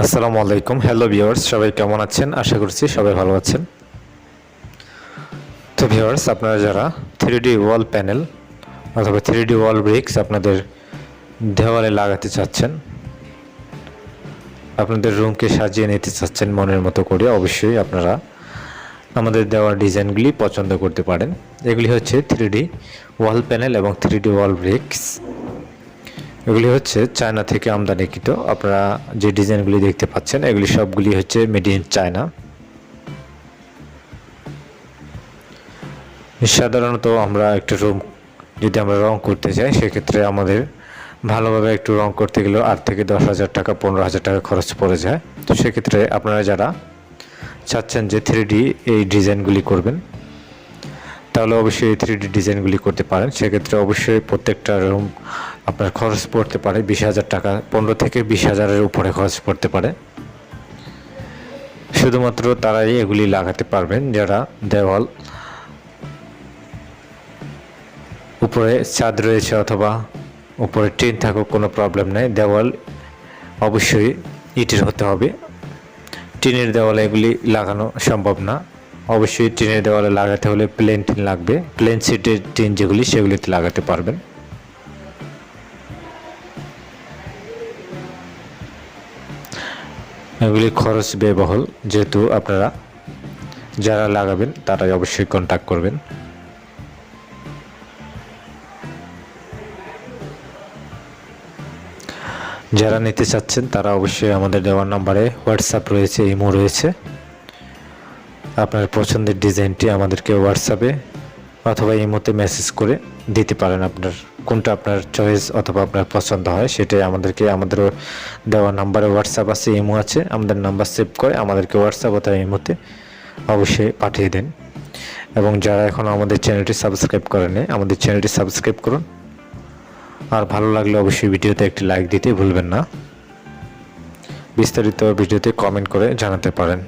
আসসালামু আলাইকুম। Hello viewers, সবাই কেমন আছেন? আশা করছি সবাই ভালো আছেন। তো ভিউয়ার্স, আপনারা যারা 3D ওয়াল প্যানেল অথবা 3D ওয়াল ব্রিক্স আপনাদের দেওয়ালে লাগাতে চাচ্ছেন, আপনাদের রুমকে সাজিয়ে নিতে চাচ্ছেন মনের মতো করে, অবশ্যই আপনারা আমাদের দেওয়া ডিজাইনগুলি পছন্দ করতে পারেন। এগুলি হচ্ছে 3D ওয়াল প্যানেল এবং 3D ওয়াল ব্রিক্স। এগুলি হচ্ছে চায়না থেকে আমদানিকৃত। আপনারা যে ডিজাইনগুলি দেখতে পাচ্ছেন এগুলি সবগুলি হচ্ছে মেড ইন চায়না। সাধারণত আমরা একটা রুম যদি আমরা রং করতে চাই, সেক্ষেত্রে আমাদের ভালোভাবে একটু রং করতে গেলেও 8 থেকে 10,000 টাকা 15,000 টাকা খরচ পড়ে যায়। তো সেক্ষেত্রে আপনারা যারা চাচ্ছেন যে 3D এই ডিজাইনগুলি করবেন, তাহলে অবশ্যই এই 3D ডিজাইনগুলি করতে পারেন। সেক্ষেত্রে অবশ্যই প্রত্যেকটা রুম আপনার খরচ পড়তে পারে 20,000 টাকা, 15 থেকে 20,000-এর উপরে খরচ পড়তে পারে। শুধুমাত্র তারাই এগুলি লাগাতে পারবেন যারা দেওয়াল উপরে ছাদ রয়েছে অথবা উপরে টিন থাকুক, কোনো প্রবলেম নেই। দেওয়াল অবশ্যই ইটের হতে হবে। টিনের দেওয়ালে এগুলি লাগানো সম্ভব না। অবশ্যই টিনের দেওয়ালে লাগাতে হলে প্লেন টিন লাগবে। প্লেন সিটের টিন যেগুলি সেগুলিতে লাগাতে পারবেন। এগুলি খরচ ব্যয়বহুল, যেহেতু আপনারা যারা লাগাবেন তারাই অবশ্যই কন্ট্যাক্ট করবেন। যারা নিতে চাচ্ছেন তারা অবশ্যই আমাদের দেওয়ার নাম্বারে হোয়াটসঅ্যাপ রয়েছে, ইমো রয়েছে। আপনার পছন্দের ডিজাইনটি আমাদেরকে হোয়াটসঅ্যাপে অথবা ইমোতে মেসেজ করে দিতে পারেন। আপনার কোনটা আপনার চয়েস অথবা আপনার পছন্দ হয় সেটাই আমাদেরকে আমাদের দেওয়া নাম্বারে হোয়াটসঅ্যাপ আছে, ইমো আছে। আমাদের নাম্বার সেভ করে আমাদেরকে হোয়াটসঅ্যাপ অথবা ইমোতে অবশ্যই পাঠিয়ে দেন। এবং যারা এখনও আমাদের চ্যানেলটি সাবস্ক্রাইব করেনি, আমাদের চ্যানেলটি সাবস্ক্রাইব করুন। আর ভালো লাগলে অবশ্যই ভিডিওতে একটি লাইক দিতে ভুলবেন না। বিস্তারিত ভিডিওতে কমেন্ট করে জানাতে পারেন।